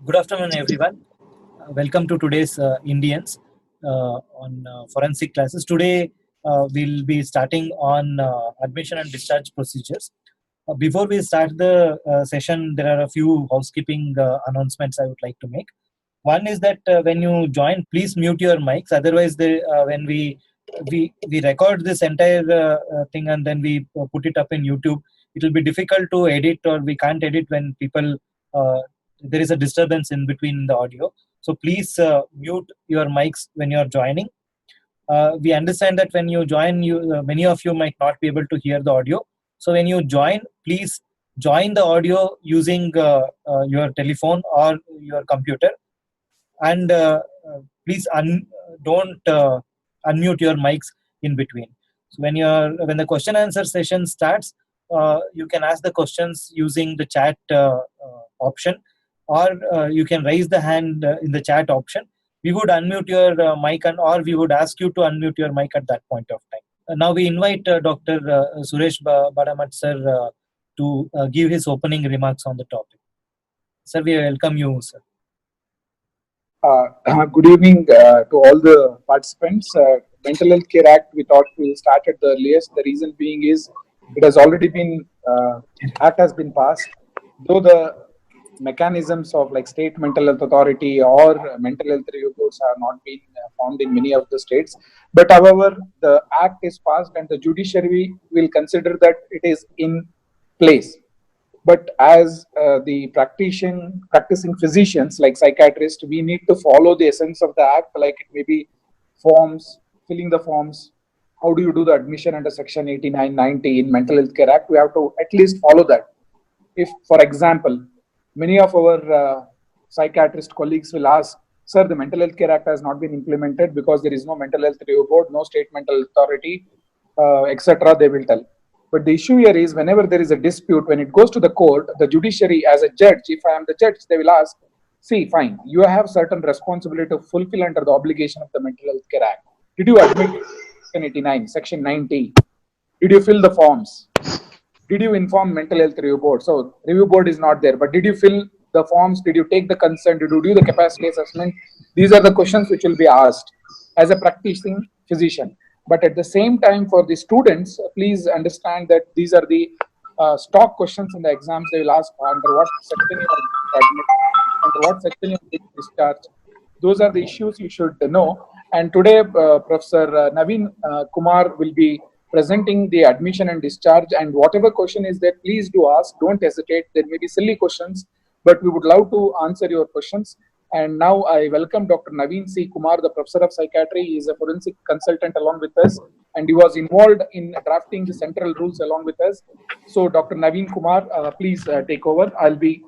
Good afternoon, everyone. Welcome to today's Indians on forensic classes. Today, we'll be starting on admission and discharge procedures. Before we start the session, there are a few housekeeping announcements I would like to make. One is that when you join, please mute your mics. Otherwise, when we record this entire thing and then we put it up in YouTube, it will be difficult to edit, or we can't edit when people there is a disturbance in between the audio. So please mute your mics when you are joining. We understand that when you join, many of you might not be able to hear the audio. So when you join, please join the audio using your telephone or your computer, and please don't unmute your mics in between. So when the question answer session starts, you can ask the questions using the chat option, or you can raise the hand in the chat option. We would unmute your mic, or we would ask you to unmute your mic at that point of time. Now we invite Dr. Suresh Badamat sir to give his opening remarks on the topic. Sir, we welcome you, sir. Good evening to all the participants. Mental Health Care Act, we thought we'll start at the earliest. The reason being is it has already been, Act has been passed. Though the mechanisms of like state mental health authority or mental health review boards have not been found in many of the states. But however, the Act is passed and the judiciary will consider that it is in place. But as the practicing physicians like psychiatrists, we need to follow the essence of the act, like it may be forms, filling the forms. How do you do the admission under section 8990 in Mental Health Care Act? We have to at least follow that. If, for example, many of our psychiatrist colleagues will ask, sir, the Mental Health Care Act has not been implemented because there is no mental health review board, no state mental authority, etc. They will tell. But the issue here is whenever there is a dispute, when it goes to the court, the judiciary as a judge, if I am the judge, they will ask, see, fine, you have certain responsibility to fulfill under the obligation of the Mental Health Care Act. Did you admit Section 89, Section 90? Did you fill the forms? Did you inform Mental Health Review Board? So review board is not there, but did you fill the forms? Did you take the consent? Did you do the capacity assessment? These are the questions which will be asked as a practicing physician. But at the same time, for the students, please understand that these are the stock questions in the exams. They will ask under what section you are admitted, under what section you are discharged. Those are the issues you should know. And today, Professor Naveen Kumar will be presenting the admission and discharge. And whatever question is there, please do ask. Don't hesitate. There may be silly questions, but we would love to answer your questions. And now I welcome Dr. Naveen C. Kumar, the Professor of Psychiatry. He is a forensic consultant along with us, and he was involved in drafting the central rules along with us. So Dr. Naveen Kumar, please take over. I'll be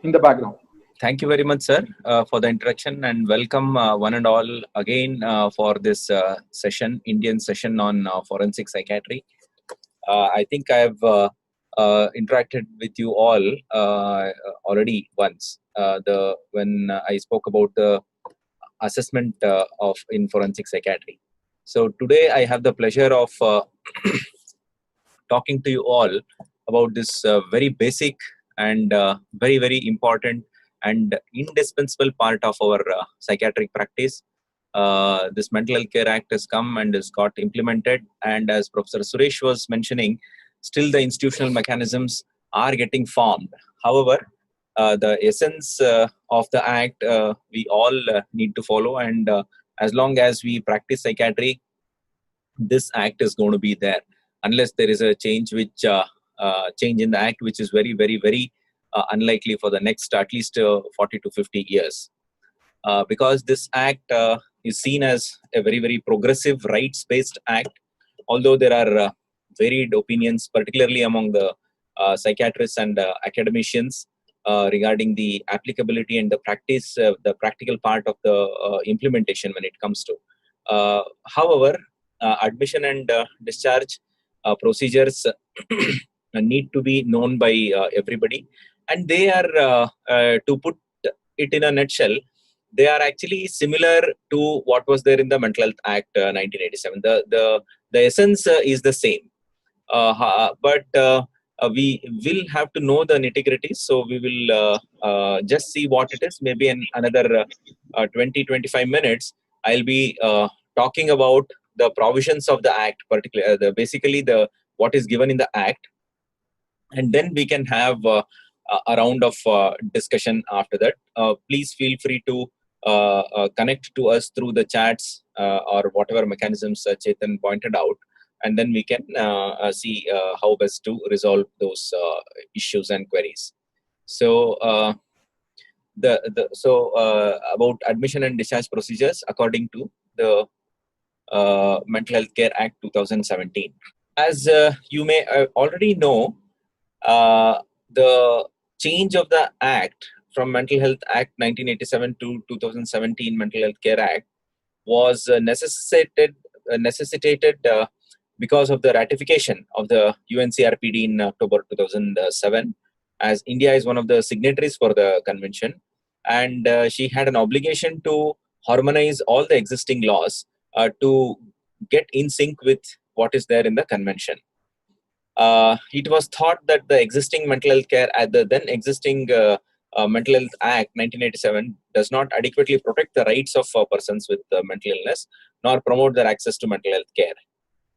in the background. Thank you very much, sir, for the introduction, and welcome one and all again for this session, Indian session on forensic psychiatry. I think I have interacted with you all already once when I spoke about the assessment of in forensic psychiatry. So today I have the pleasure of talking to you all about this very basic and very, very important and indispensable part of our psychiatric practice. This Mental Health Care Act has come and has got implemented, and as Professor Suresh was mentioning, still the institutional mechanisms are getting formed. However, the essence of the act we all need to follow, and as long as we practice psychiatry, this act is going to be there unless there is a change which change in the act, which is very, very, very unlikely for the next at least 40 to 50 years. Because this act is seen as a very, very progressive rights-based act, although there are varied opinions, particularly among the psychiatrists and academicians regarding the applicability and the practice, the practical part of the implementation when it comes to. However, admission and discharge procedures need to be known by everybody, and they are, to put it in a nutshell, they are actually similar to what was there in the Mental Health Act 1987. The essence is the same, but we will have to know the nitty-gritties. So we will just see what it is. Maybe in another 20-25 minutes, I'll be talking about the provisions of the Act, particularly basically the what is given in the Act, and then we can have a round of discussion after that. Please feel free to connect to us through the chats or whatever mechanisms Chetan pointed out, and then we can see how best to resolve those issues and queries. So about admission and discharge procedures according to the Mental Health Care Act 2017. As you may already know, the change of the Act from Mental Health Act 1987 to 2017 Mental Health Care Act was necessitated because of the ratification of the UNCRPD in October 2007, as India is one of the signatories for the convention, and she had an obligation to harmonize all the existing laws to get in sync with what is there in the convention. It was thought that the existing mental health care, the then existing Mental Health Act 1987 does not adequately protect the rights of persons with mental illness, nor promote their access to mental health care.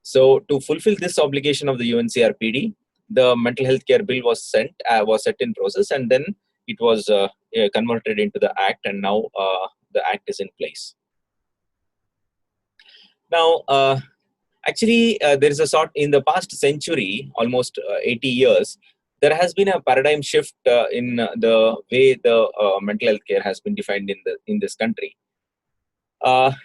So, to fulfill this obligation of the UNCRPD, the Mental Health Care Bill was set in process, and then it was converted into the Act, and now the Act is in place. Now, actually, there is a sort in the past century, almost 80 years, there has been a paradigm shift in the way the mental health care has been defined in this country.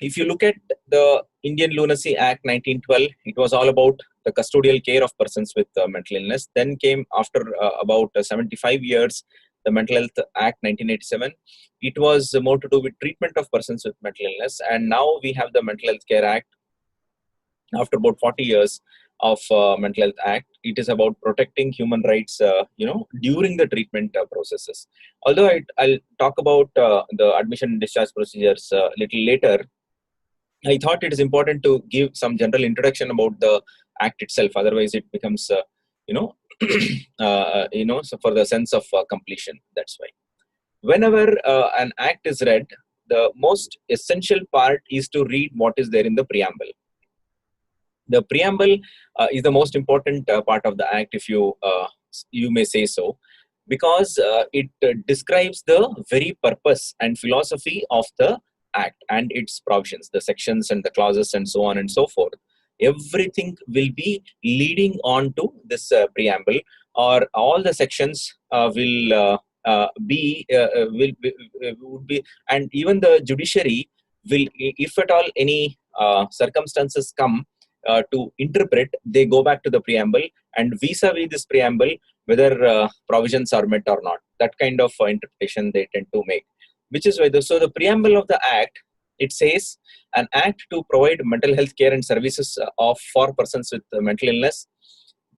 If you look at the Indian Lunacy Act 1912, it was all about the custodial care of persons with mental illness. Then came after about 75 years, the Mental Health Act 1987. It was more to do with treatment of persons with mental illness. And now we have the Mental Health Care Act. After about 40 years of Mental Health Act, it is about protecting human rights, during the treatment processes. Although I'll talk about the admission and discharge procedures a little later, I thought it is important to give some general introduction about the Act itself. Otherwise, it becomes, so for the sense of completion. That's why. Whenever an Act is read, the most essential part is to read what is there in the preamble. The preamble is the most important part of the Act, if you may say so, because it describes the very purpose and philosophy of the Act and its provisions, the sections and the clauses and so on and so forth. Everything will be leading on to this preamble, or all the sections would be, and even the judiciary will, if at all any circumstances come to interpret, they go back to the preamble, and vis-a-vis this preamble, whether provisions are met or not. That kind of interpretation they tend to make. Which is why the preamble of the Act, it says, an Act to provide mental health care and services for persons with mental illness,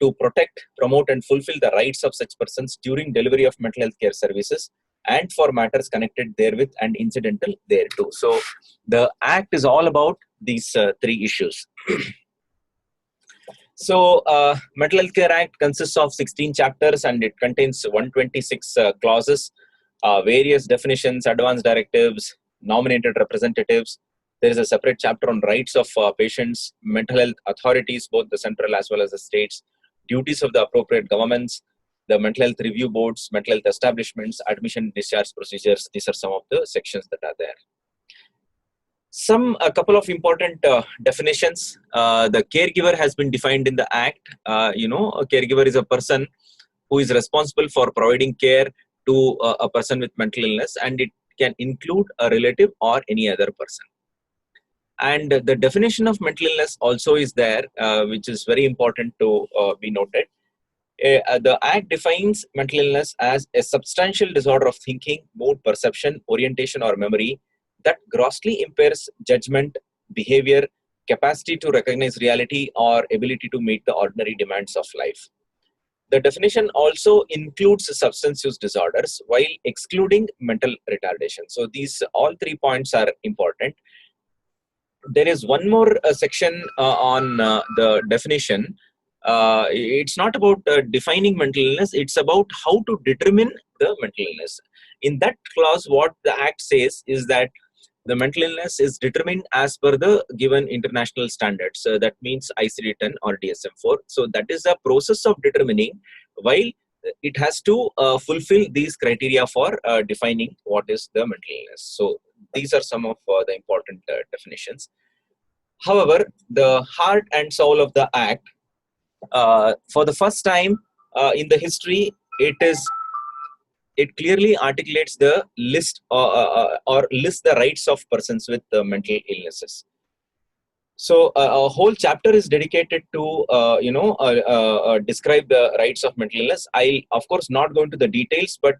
to protect, promote and fulfill the rights of such persons during delivery of mental health care services, and for matters connected therewith and incidental thereto. So the Act is all about these three issues. So, Mental Health Care Act consists of 16 chapters and it contains 126 clauses, various definitions, advance directives, nominated representatives. There is a separate chapter on rights of patients, mental health authorities, both the central as well as the states, duties of the appropriate governments, the mental health review boards, mental health establishments, admission, discharge procedures. These are some of the sections that are there. A couple of important definitions. The caregiver has been defined in the Act. A caregiver is a person who is responsible for providing care to a person with mental illness, and it can include a relative or any other person. And the definition of mental illness also is there, which is very important to be noted. The Act defines mental illness as a substantial disorder of thinking, mood, perception, orientation, or memory that grossly impairs judgment, behavior, capacity to recognize reality, or ability to meet the ordinary demands of life. The definition also includes substance use disorders while excluding mental retardation. So these all 3 points are important. There is one more section on the definition, it's not about defining mental illness, it's about how to determine the mental illness. In that clause, what the Act says is that the mental illness is determined as per the given international standards. That means ICD-10 or DSM-4. So that is a process of determining, while it has to fulfill these criteria for defining what is the mental illness. So these are some of the important definitions. However, the heart and soul of the Act, for the first time in the history, it clearly articulates the list or lists the rights of persons with mental illnesses. So a whole chapter is dedicated to describe the rights of mental illness. I'll of course not go into the details, but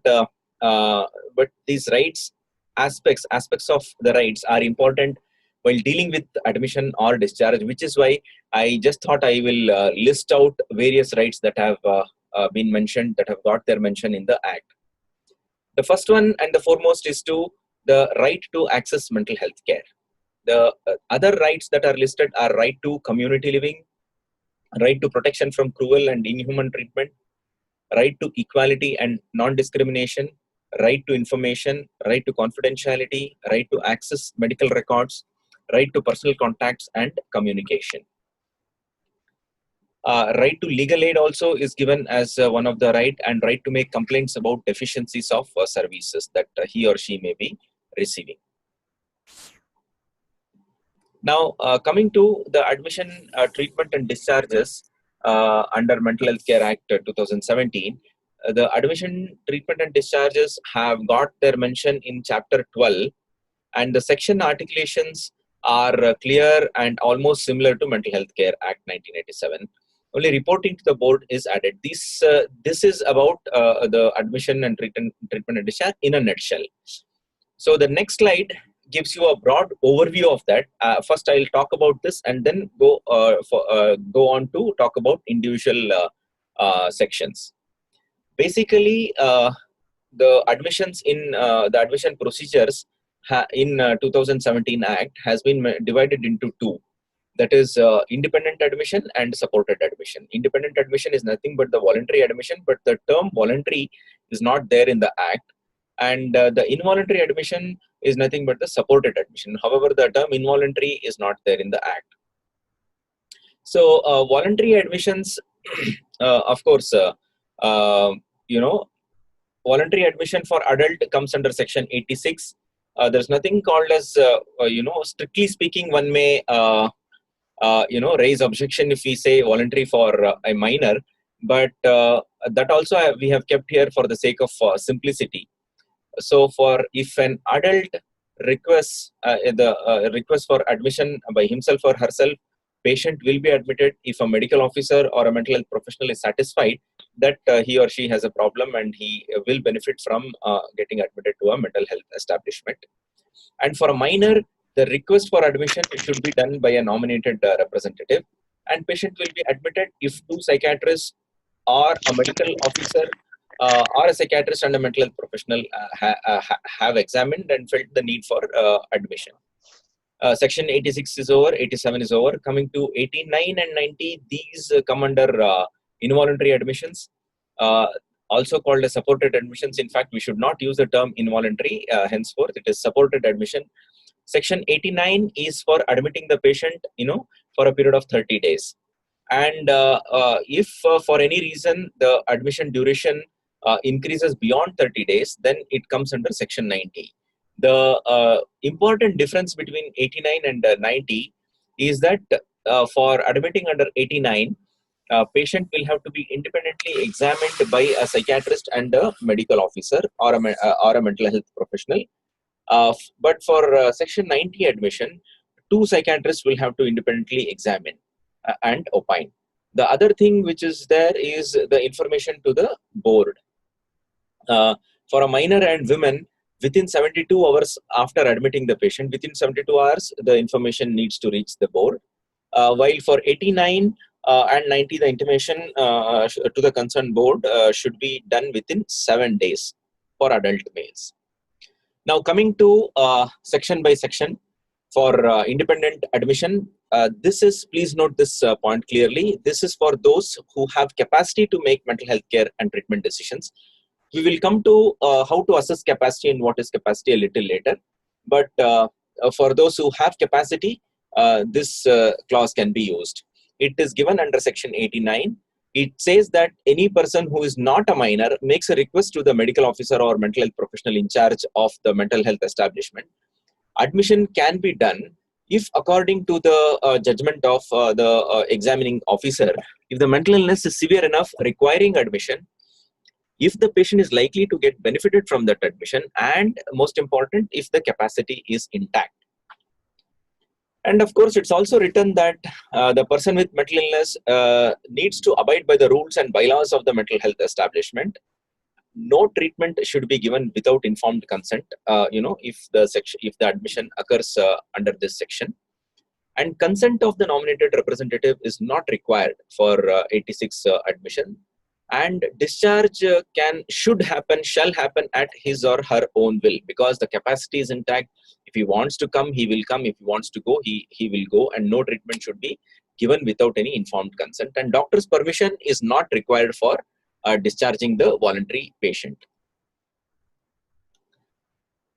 these rights aspects of the rights are important while dealing with admission or discharge, which is why I just thought I will list out various rights that have been mentioned, that have got their mention in the Act. The first one and the foremost is the right to access mental health care. The other rights that are listed are right to community living, right to protection from cruel and inhuman treatment, right to equality and non-discrimination, right to information, right to confidentiality, right to access medical records, right to personal contacts and communication. Right to legal aid also is given as one of the right, and right to make complaints about deficiencies of services that he or she may be receiving. Now, coming to the admission, treatment and discharges under Mental Health Care Act 2017, the admission, treatment and discharges have got their mention in Chapter 12, and the section articulations are clear and almost similar to Mental Health Care Act 1987. Only reporting to the board is added. This is about the admission and treatment and discharge in a nutshell. So the next slide gives you a broad overview of that. First, I'll talk about this and then go on to talk about individual sections. Basically, the admissions in the admission procedures in 2017 Act has been divided into two. That is independent admission and supported admission. Independent admission is nothing but the voluntary admission, but the term voluntary is not there in the Act. And the involuntary admission is nothing but the supported admission. However, the term involuntary is not there in the Act. So voluntary admissions, of course, voluntary admission for adult comes under Section 86. There's nothing called as, strictly speaking, one may raise objection if we say voluntary for a minor, but that also we have kept here for the sake of simplicity. So for if an adult requests request for admission by himself or herself, patient will be admitted if a medical officer or a mental health professional is satisfied that he or she has a problem and he will benefit from getting admitted to a mental health establishment. And for a minor, the request for admission should be done by a nominated representative, and patient will be admitted if two psychiatrists or a medical officer or a psychiatrist and a mental health professional have examined and felt the need for admission. Section 86 is over, 87 is over. Coming to 89 and 90, these come under involuntary admissions, also called as supported admissions. In fact, we should not use the term involuntary henceforth. It is supported admission. Section 89 is for admitting the patient, for a period of 30 days. And if for any reason the admission duration increases beyond 30 days, then it comes under Section 90. The important difference between 89 and 90 is that for admitting under 89, patient will have to be independently examined by a psychiatrist and a medical officer or a mental health professional. But for Section 90 admission, two psychiatrists will have to independently examine and opine. The other thing which is there is the information to the board. For a minor and women, within 72 hours after admitting the patient, within 72 hours, the information needs to reach the board. While for 89 and 90, the intimation to the concerned board should be done within 7 days for adult males. Now coming to section by section, for independent admission, this is, please note this point clearly, this is for those who have capacity to make mental health care and treatment decisions. We will come to how to assess capacity and what is capacity a little later. But for those who have capacity, this clause can be used. It is given under section 89. It says that any person who is not a minor makes a request to the medical officer or mental health professional in charge of the mental health establishment. Admission can be done if, according to the judgment of the examining officer, if the mental illness is severe enough requiring admission, if the patient is likely to get benefited from that admission, and most important, if the capacity is intact. And of course, it's also written that the person with mental illness needs to abide by the rules and bylaws of the mental health establishment. No treatment should be given without informed consent, if the admission occurs under this section. And consent of the nominated representative is not required for 86 admission. And discharge shall happen at his or her own will, because the capacity is intact. If he wants to come, he will come. If he wants to go, he will go, and no treatment should be given without any informed consent. And doctor's permission is not required for discharging the voluntary patient.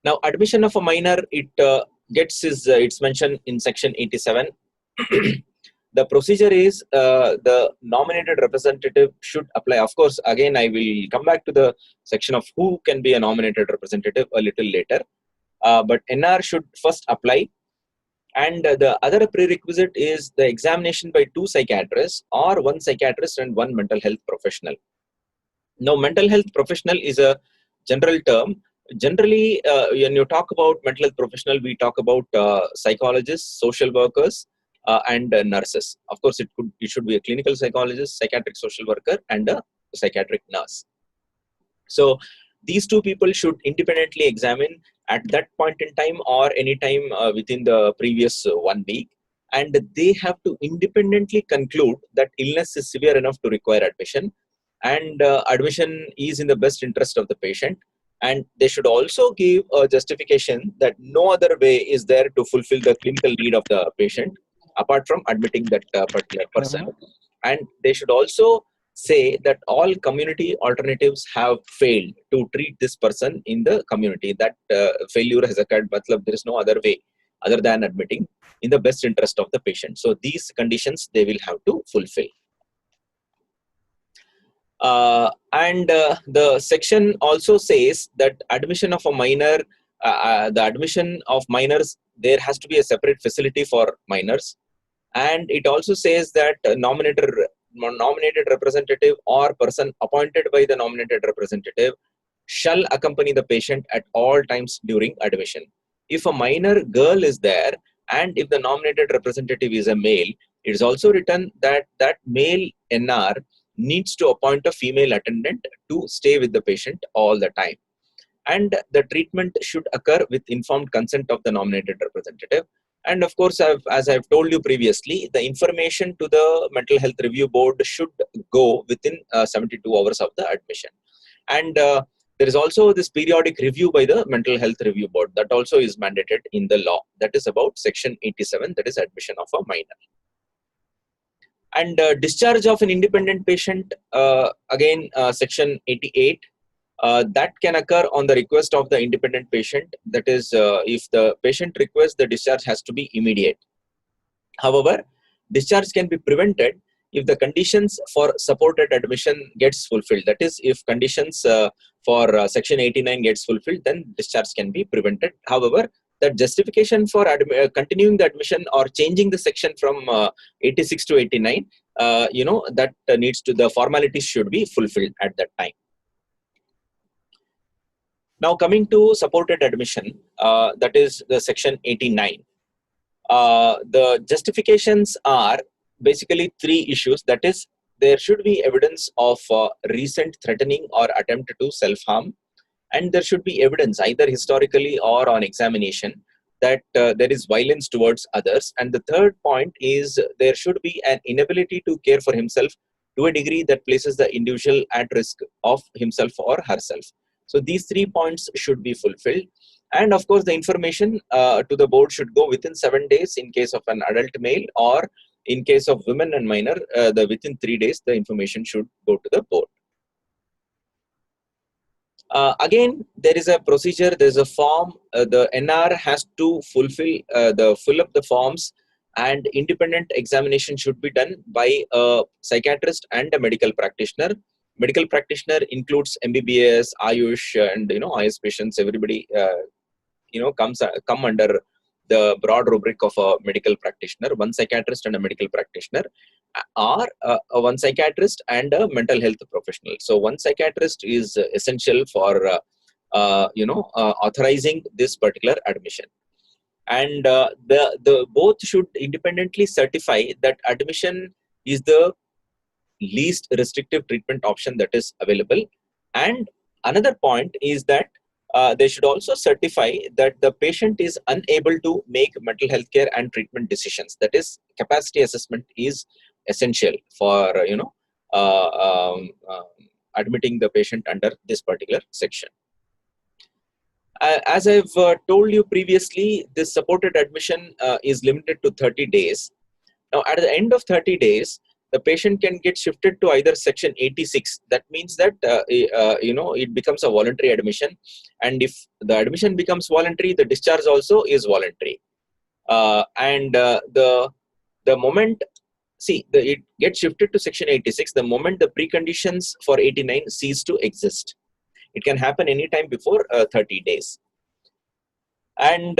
Now, admission of a minor, it's mentioned in section 87. The procedure is the nominated representative should apply. Of course, again, I will come back to the section of who can be a nominated representative a little later. But NR should first apply. And the other prerequisite is the examination by 2 psychiatrists or 1 psychiatrist and 1 mental health professional. Now, mental health professional is a general term. Generally, when you talk about mental health professional, we talk about psychologists, social workers, and nurses. Of course, it should be a clinical psychologist, psychiatric social worker, and a psychiatric nurse. So these 2 people should independently examine at that point in time or any time within the previous 1 week, and they have to independently conclude that illness is severe enough to require admission, and admission is in the best interest of the patient. And they should also give a justification that no other way is there to fulfill the clinical need of the patient apart from admitting that particular person. And they should also say that all community alternatives have failed to treat this person in the community. That failure has occurred, but there is no other way other than admitting in the best interest of the patient. So these conditions they will have to fulfill. The section also says that admission of a minor, the admission of minors, there has to be a separate facility for minors. And it also says that nominated representative or person appointed by the nominated representative shall accompany the patient at all times during admission. If a minor girl is there and if the nominated representative is a male, it is also written that that male NR needs to appoint a female attendant to stay with the patient all the time. And the treatment should occur with informed consent of the nominated representative. And of course, as I've told you previously, the information to the mental health review board should go within 72 hours of the admission. And there is also this periodic review by the mental health review board that also is mandated in the law. That is about section 87, that is admission of a minor. And discharge of an independent patient, again, section 88. That can occur on the request of the independent patient. That is, if the patient requests, the discharge has to be immediate. However, discharge can be prevented if the conditions for supported admission gets fulfilled. That is, if conditions for section 89 gets fulfilled, then discharge can be prevented. However, that justification for continuing the admission or changing the section from 86 to 89, that needs to, the formalities should be fulfilled at that time. Now coming to supported admission, that is the section 89. The justifications are basically 3 issues. That is, there should be evidence of recent threatening or attempt to self-harm, and there should be evidence either historically or on examination that there is violence towards others. And the third point is there should be an inability to care for himself to a degree that places the individual at risk of himself or herself. So these 3 points should be fulfilled. And of course, the information to the board should go within 7 days in case of an adult male, or in case of women and minor, within 3 days, the information should go to the board. Again, there is a procedure, there's a form, the NR has to fill up the forms, and independent examination should be done by a psychiatrist and a medical practitioner. Medical practitioner includes MBBS, Ayush, and IS patients. Everybody come under the broad rubric of a medical practitioner. One psychiatrist and a medical practitioner, or one psychiatrist and a mental health professional. So one psychiatrist is essential for authorizing this particular admission, and the both should independently certify that admission is the least restrictive treatment option that is available. And another point is that they should also certify that the patient is unable to make mental health care and treatment decisions. That is, capacity assessment is essential for admitting the patient under this particular section. As I've told you previously, this supported admission is limited to 30 days. Now, at the end of 30 days, the patient can get shifted to either section 86. That means that it becomes a voluntary admission, and if the admission becomes voluntary, the discharge also is voluntary. The moment it gets shifted to section 86, the moment the preconditions for 89 cease to exist. It can happen anytime before 30 days. And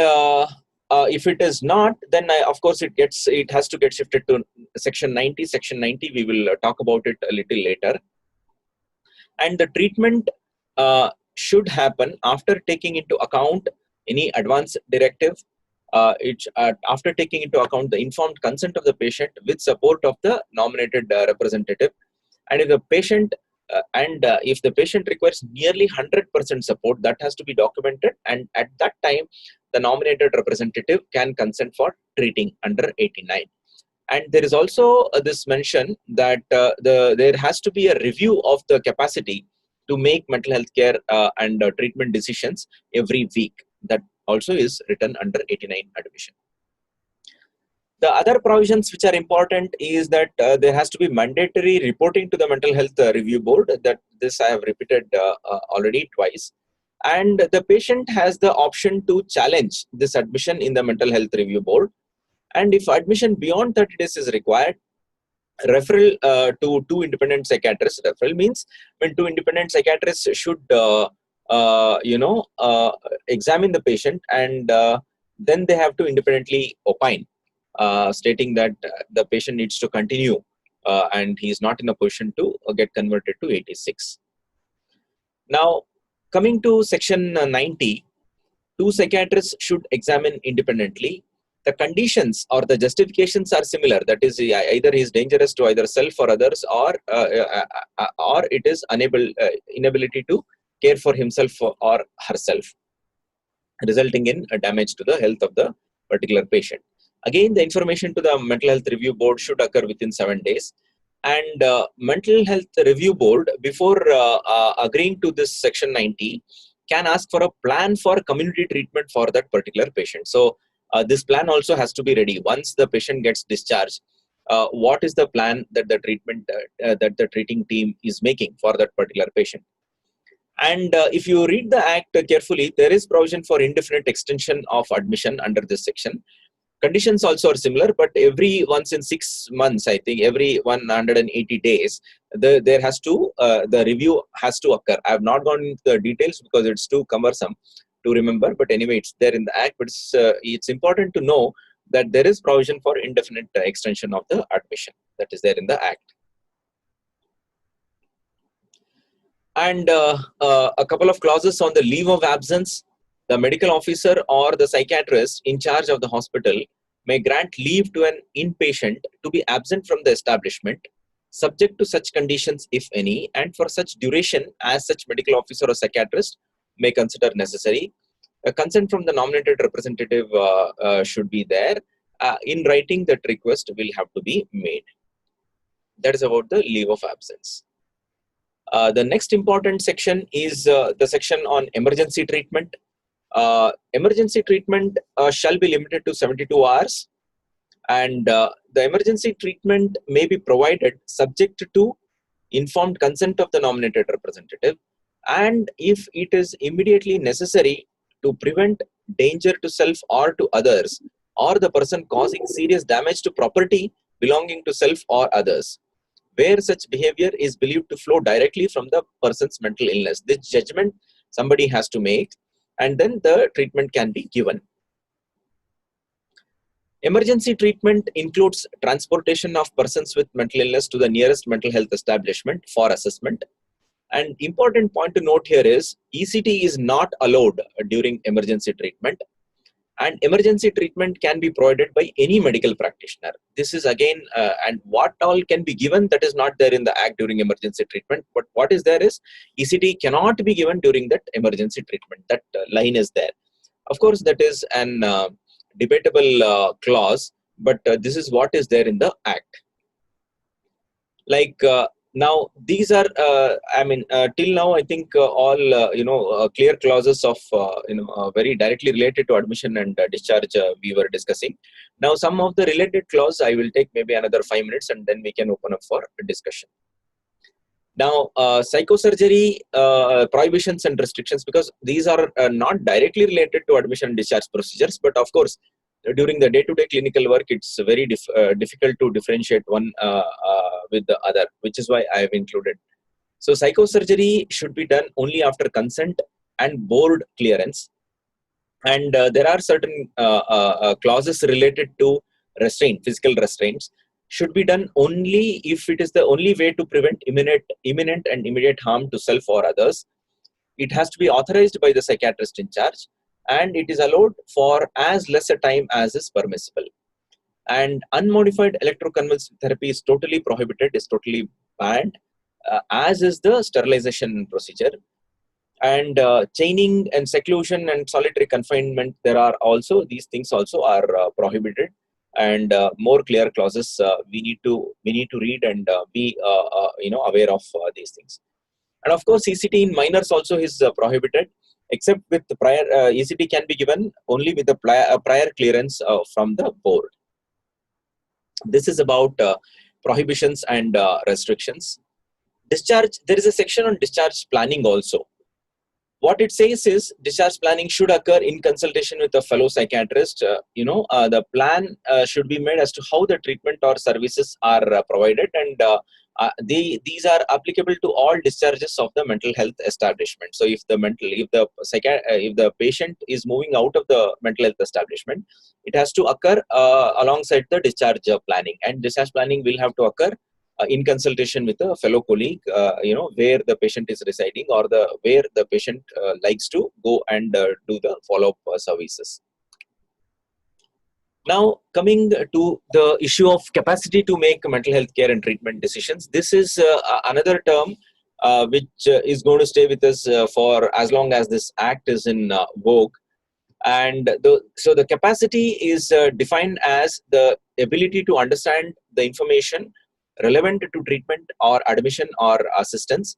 if it is not, then of course it has to get shifted to section 90. Section 90, we will talk about it a little later. And the treatment should happen after taking into account any advance directive, after taking into account the informed consent of the patient with support of the nominated representative. And if the patient if the patient requires nearly 100% support, that has to be documented, and at that time the nominated representative can consent for treating under 89. And there is also this mention that there has to be a review of the capacity to make mental health care and treatment decisions every week. That also is written under 89 admission. The other provisions which are important is that there has to be mandatory reporting to the mental health review board. That this I have repeated already twice. And the patient has the option to challenge this admission in the mental health review board. And if admission beyond 30 days is required, referral to two independent psychiatrists. Referral means when two independent psychiatrists should examine the patient, and then they have to independently opine, stating that the patient needs to continue and he is not in a position to get converted to 86. Now, coming to section 90, two psychiatrists should examine independently. The conditions or the justifications are similar. That is, either he is dangerous to either self or others, or it is inability to care for himself or herself, resulting in a damage to the health of the particular patient. Again, the information to the mental health review board should occur within 7 days. And mental health review board, before agreeing to this section 90, can ask for a plan for community treatment for that particular patient. So this plan also has to be ready once the patient gets discharged. What is the plan that the treating team is making for that particular patient? And if you read the act carefully, there is provision for indefinite extension of admission under this section. Conditions also are similar, but every once in 6 months, I think every 180 days, there has to the review has to occur. I have not gone into the details because it's too cumbersome to remember, but anyway, it's there in the act. But it's important to know that there is provision for indefinite extension of the admission that is there in the act. And a couple of clauses on the leave of absence. The medical officer or the psychiatrist in charge of the hospital may grant leave to an inpatient to be absent from the establishment, subject to such conditions, if any, and for such duration as such medical officer or psychiatrist may consider necessary. A consent from the nominated representative should be there. In writing, that request will have to be made. That is about the leave of absence. The next important section is the section on emergency treatment. Emergency treatment shall be limited to 72 hours, and the emergency treatment may be provided subject to informed consent of the nominated representative, and if it is immediately necessary to prevent danger to self or to others, or the person causing serious damage to property belonging to self or others, where such behavior is believed to flow directly from the person's mental illness. This judgment somebody has to make, and then the treatment can be given. Emergency treatment includes transportation of persons with mental illness to the nearest mental health establishment for assessment. And important point to note here is ECT is not allowed during emergency treatment, and emergency treatment can be provided by any medical practitioner. This is again, and what all can be given, that is not there in the act during emergency treatment, but what is there is ECT cannot be given during that emergency treatment. That line is there. Of course, that is an debatable clause, but this is what is there in the act. Like now, these are, till now, I think all clear clauses of very directly related to admission and discharge we were discussing. Now, some of the related clause I will take maybe another 5 minutes, and then we can open up for discussion. Now, psychosurgery prohibitions and restrictions, because these are not directly related to admission and discharge procedures, but of course, during the day-to-day clinical work, it's very difficult to differentiate one with the other, which is why I have included. So, psychosurgery should be done only after consent and board clearance. And there are certain clauses related to restraint, physical restraints, should be done only if it is the only way to prevent imminent and immediate harm to self or others. It has to be authorized by the psychiatrist in charge, and it is allowed for as less a time as is permissible. And unmodified electroconvulsive therapy is totally prohibited, is totally banned, as is the sterilization procedure. And chaining and seclusion and solitary confinement, there are also, these things also are prohibited. And more clear clauses we need to read and be aware of these things. And of course, ECT in minors also is prohibited, except with the prior ECT can be given only with the prior clearance from the board. This is about prohibitions and restrictions. Discharge, there is a section on discharge planning also. What it says is discharge planning should occur in consultation with a fellow psychiatrist. The plan should be made as to how the treatment or services are provided, and these are applicable to all discharges of the mental health establishment. So, if the patient is moving out of the mental health establishment, it has to occur alongside the discharge planning, and discharge planning will have to occur in consultation with a fellow colleague, where the patient is residing, or where the patient likes to go and do the follow-up services. Now, coming to the issue of capacity to make mental health care and treatment decisions, this is another term which is going to stay with us for as long as this act is in vogue. And so the capacity is defined as the ability to understand the information relevant to treatment or admission or assistance,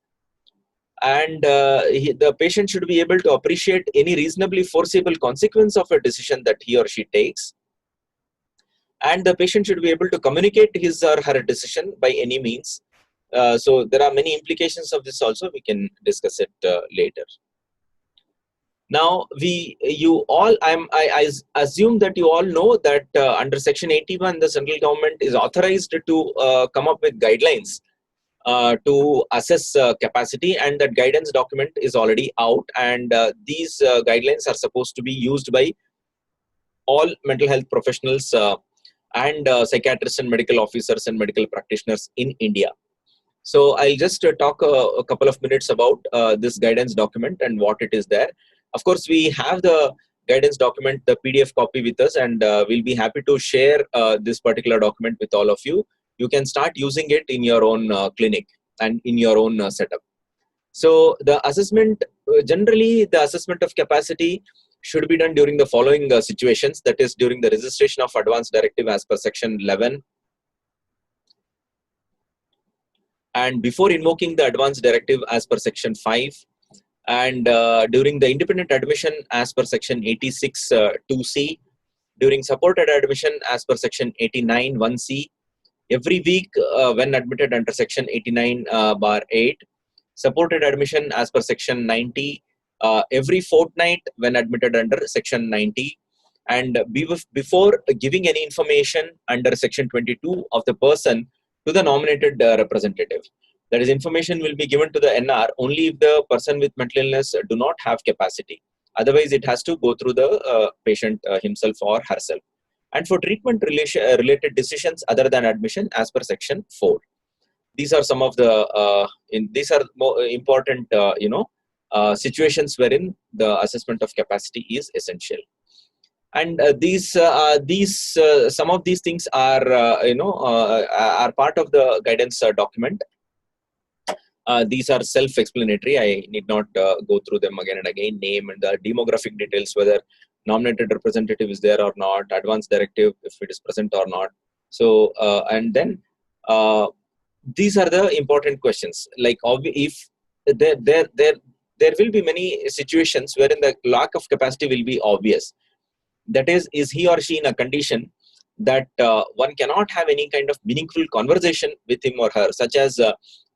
and the patient should be able to appreciate any reasonably foreseeable consequence of a decision that he or she takes, and the patient should be able to communicate his or her decision by any means. So there are many implications of this also. We can discuss it later. Now, I assume that you all know that under Section 81, the central government is authorized to come up with guidelines to assess capacity, and that guidance document is already out. And these guidelines are supposed to be used by all mental health professionals and psychiatrists and medical officers and medical practitioners in India. So I'll just talk a couple of minutes about this guidance document and what it is there. Of course, we have the guidance document, the PDF copy with us, and we'll be happy to share this particular document with all of you. You can start using it in your own clinic and in your own setup. So the assessment, generally the assessment of capacity should be done during the following situations, that is during the registration of advance directive as per Section 11, and before invoking the advance directive as per Section 5, And during the independent admission as per section 86 2C, during supported admission as per section 89 1C, every week when admitted under section 89 bar 8, supported admission as per section 90 every fortnight when admitted under section 90, and before giving any information under section 22 of the person to the nominated representative. That is, information will be given to the NR only if the person with mental illness do not have capacity. Otherwise, it has to go through the patient himself or herself. And for treatment related decisions other than admission as per section 4. These are some of the these are more important situations wherein the assessment of capacity is essential. And some of these things are are part of the guidance document. These are self-explanatory. I need not go through them again and again. Name and the demographic details, whether nominated representative is there or not, advance directive if it is present or not. So and then these are the important questions. Like if there will be many situations wherein the lack of capacity will be obvious. That is he or she in a condition that one cannot have any kind of meaningful conversation with him or her, such as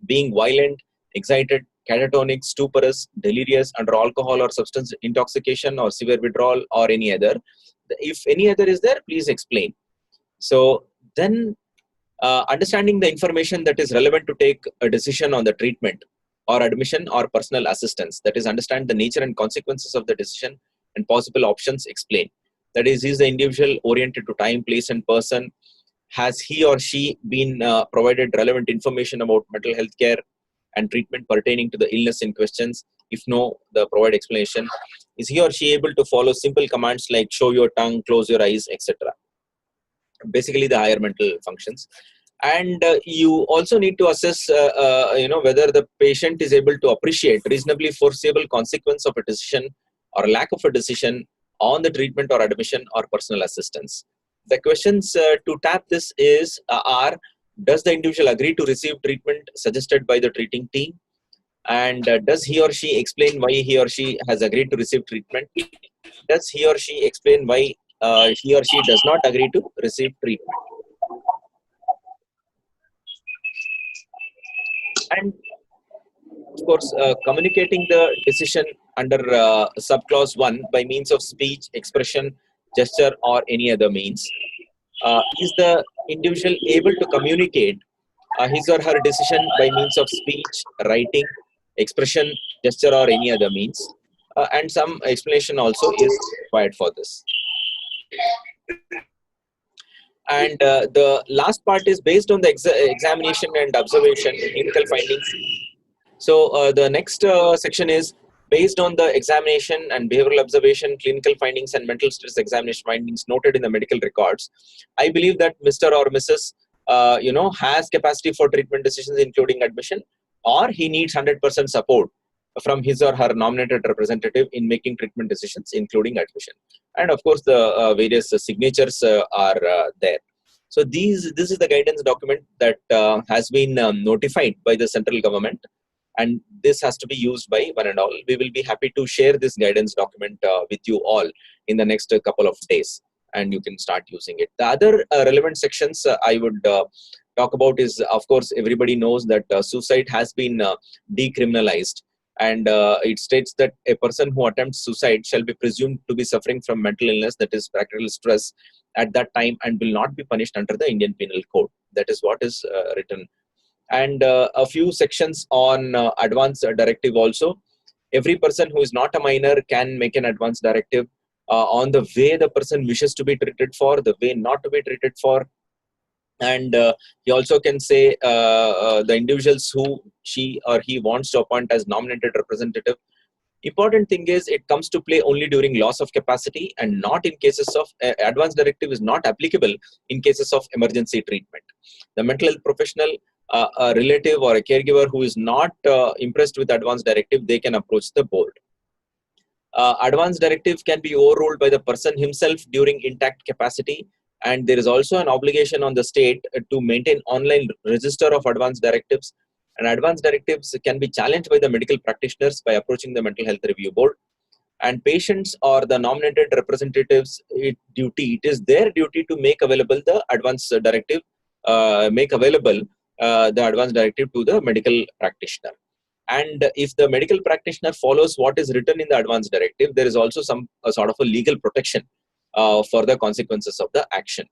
being violent, excited, catatonic, stuporous, delirious, under alcohol or substance intoxication, or severe withdrawal, or any other. If any other is there, please explain. So then understanding the information that is relevant to take a decision on the treatment or admission or personal assistance. That is, understand the nature and consequences of the decision and possible options, explain. That is the individual oriented to time, place, and person? Has he or she been provided relevant information about mental health care and treatment pertaining to the illness in questions? If no, the provide explanation. Is he or she able to follow simple commands like show your tongue, close your eyes, etc.? Basically, the higher mental functions. And you also need to assess, whether the patient is able to appreciate reasonably foreseeable consequence of a decision or lack of a decision on the treatment or admission or personal assistance. The questions to tap this are: does the individual agree to receive treatment suggested by the treating team? And does he or she explain why he or she has agreed to receive treatment? Does he or she explain why he or she does not agree to receive treatment? And of course, communicating the decision under subclause 1 by means of speech, expression, gesture, or any other means. Is the individual able to communicate his or her decision by means of speech, writing, expression, gesture, or any other means? And some explanation also is required for this. And the last part is based on the examination and observation, clinical findings. So the next section is based on the examination and behavioral observation, clinical findings, and mental stress examination findings noted in the medical records. I believe that Mr. or Mrs. Has capacity for treatment decisions, including admission, or he needs 100% support from his or her nominated representative in making treatment decisions, including admission. And of course, the various signatures are there. So this is the guidance document that has been notified by the central government, and this has to be used by one and all. We will be happy to share this guidance document with you all in the next couple of days, and you can start using it. The other relevant sections I would talk about is, of course, everybody knows that suicide has been decriminalized. And it states that a person who attempts suicide shall be presumed to be suffering from mental illness, that is practical stress, at that time, and will not be punished under the Indian Penal Code. That is what is written. And a few sections on advance directive also. Every person who is not a minor can make an advance directive on the way the person wishes to be treated for, the way not to be treated for. And he also can say the individuals who she or he wants to appoint as nominated representative. Important thing is, it comes to play only during loss of capacity and not in cases of advance directive is not applicable in cases of emergency treatment. The mental health professional, a relative or a caregiver who is not impressed with advance directive, they can approach the board. Advance directive can be overruled by the person himself during intact capacity. And there is also an obligation on the state to maintain online register of advance directives And advance directives can be challenged by the medical practitioners by approaching the mental health review board. And patients or the nominated representatives, it is their duty to make available the advance directive, the advance directive to the medical practitioner. And if the medical practitioner follows what is written in the advance directive, there is also some sort of a legal protection for the consequences of the action.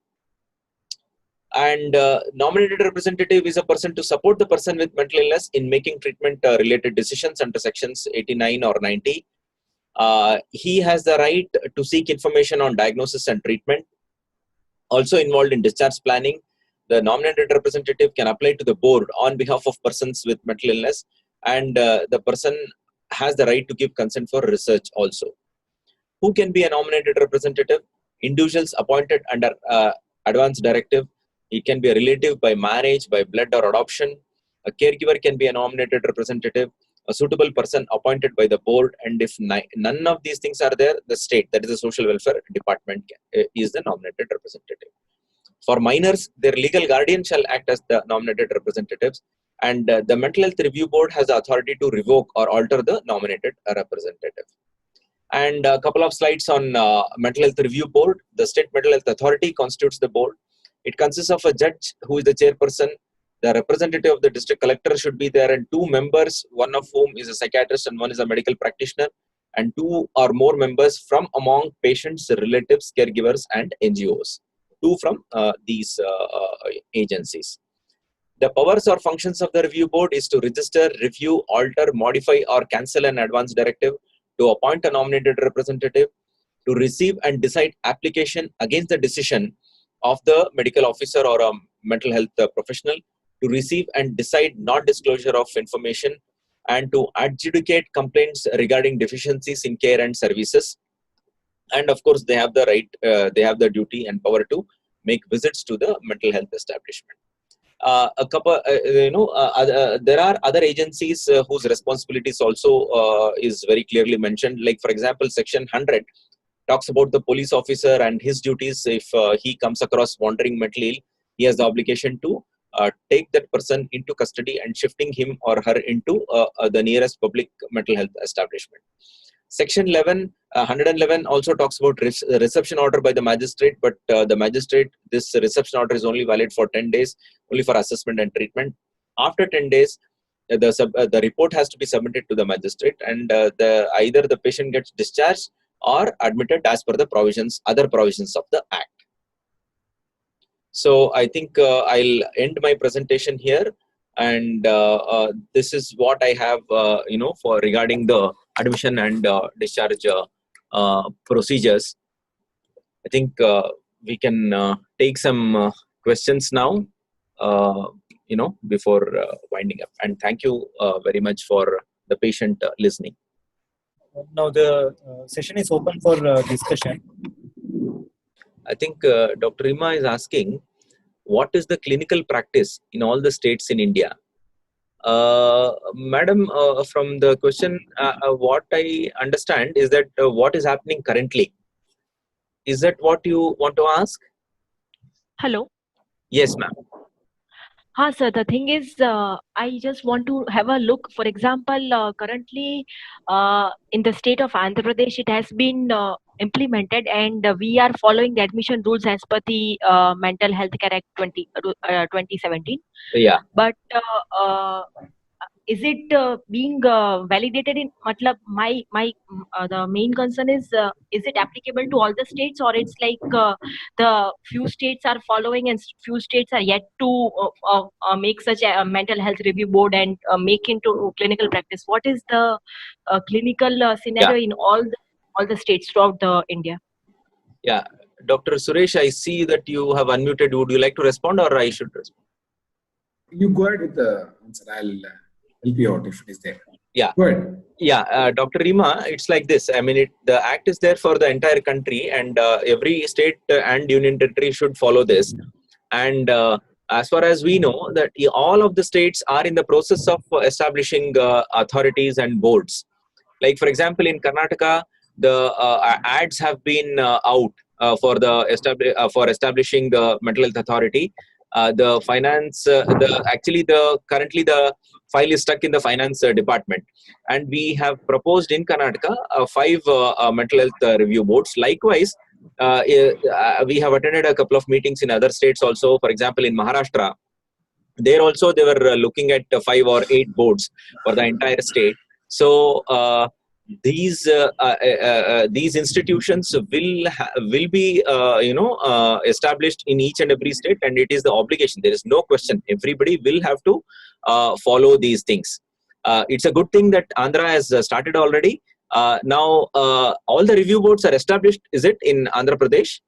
And nominated representative is a person to support the person with mental illness in making treatment related decisions under sections 89 or 90. He has the right to seek information on diagnosis and treatment. Also involved in discharge planning, the nominated representative can apply to the board on behalf of persons with mental illness, and the person has the right to give consent for research also. Who can be a nominated representative? Individuals appointed under advance directive. It can be a relative by marriage, by blood or adoption. A caregiver can be a nominated representative. A suitable person appointed by the board, and if none of these things are there, the state, that is the social welfare department, is the nominated representative. For minors, their legal guardian shall act as the nominated representatives, and the mental health review board has the authority to revoke or alter the nominated representative. And a couple of slides on mental health review board. The state mental health authority constitutes the board. It consists of a judge who is the chairperson. The representative of the district collector should be there, and 2 members, one of whom is a psychiatrist and one is a medical practitioner, and 2 or more members from among patients, relatives, caregivers, and NGOs. 2 from these agencies. The powers or functions of the review board is to register, review, alter, modify, or cancel an advance directive, to appoint a nominated representative, to receive and decide application against the decision of the medical officer or a mental health professional, to receive and decide not disclosure of information, and to adjudicate complaints regarding deficiencies in care and services. And of course, they have the right, they have the duty and power to make visits to the mental health establishment. There are other agencies whose responsibilities also is very clearly mentioned. Like for example, section 100 talks about the police officer and his duties. If he comes across wandering mentally ill, he has the obligation to take that person into custody and shifting him or her into the nearest public mental health establishment. Section 111 also talks about reception order by the magistrate, but the magistrate, this reception order is only valid for 10 days, only for assessment and treatment. After 10 days, the report has to be submitted to the magistrate, and either the patient gets discharged or admitted as per the other provisions of the Act. So I think I'll end my presentation here, and this is what I have, for regarding the admission and discharge procedures. I think we can take some questions now, before winding up. And thank you very much for the patient listening. Now the session is open for discussion. I think Dr. Rima is asking, what is the clinical practice in all the states in India? Madam, from the question, what I understand is that what is happening currently. Is that what you want to ask? Hello. Yes, ma'am. Sir, the thing is, I just want to have a look. For example, currently in the state of Andhra Pradesh, it has been implemented, and we are following the admission rules as per the Mental Health Care Act 2017. Yeah. But is it being validated in the main concern is it applicable to all the states, or it's like the few states are following and few states are yet to make such a mental health review board and make into clinical practice? What is the clinical scenario in all the states throughout India? Yeah, Dr. Suresh, I see that you have unmuted. Would you like to respond, or I should respond? You go ahead with the answer. I'll help you out if it is there. Yeah. Go ahead. Yeah, Dr. Rima, it's like this. I mean, the act is there for the entire country, and every state and union territory should follow this. And as far as we know, that all of the states are in the process of establishing authorities and boards. Like for example, in Karnataka, the ads have been out for establishing the mental health authority. the finance, currently the file is stuck in the finance department, and we have proposed in Karnataka 5 mental health review boards. Likewise, we have attended a couple of meetings in other states also. For example, in Maharashtra, there also they were looking at 5 or 8 boards for the entire state. So these institutions will be established in each and every state, and it is the obligation. There is no question. Everybody will have to follow these things. It's a good thing that Andhra has started already. Now all the review boards are established. Is it in Andhra Pradesh?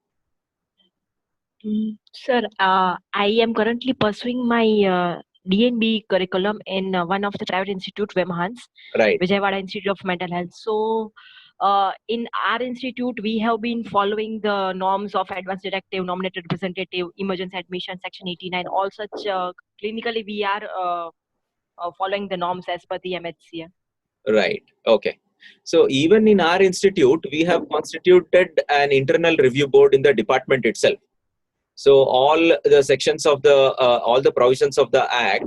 Sir, I am currently pursuing my DNB curriculum in one of the private institute, Vemhans, Right. Vijayawada Institute of Mental Health. So, in our institute, we have been following the norms of advanced detective, nominated representative, emergency admission, section 89, all such. Clinically, we are following the norms as per the MHCA. Right. Okay. So even in our institute, we have constituted an internal review board in the department itself. So all the sections of the all the provisions of the Act,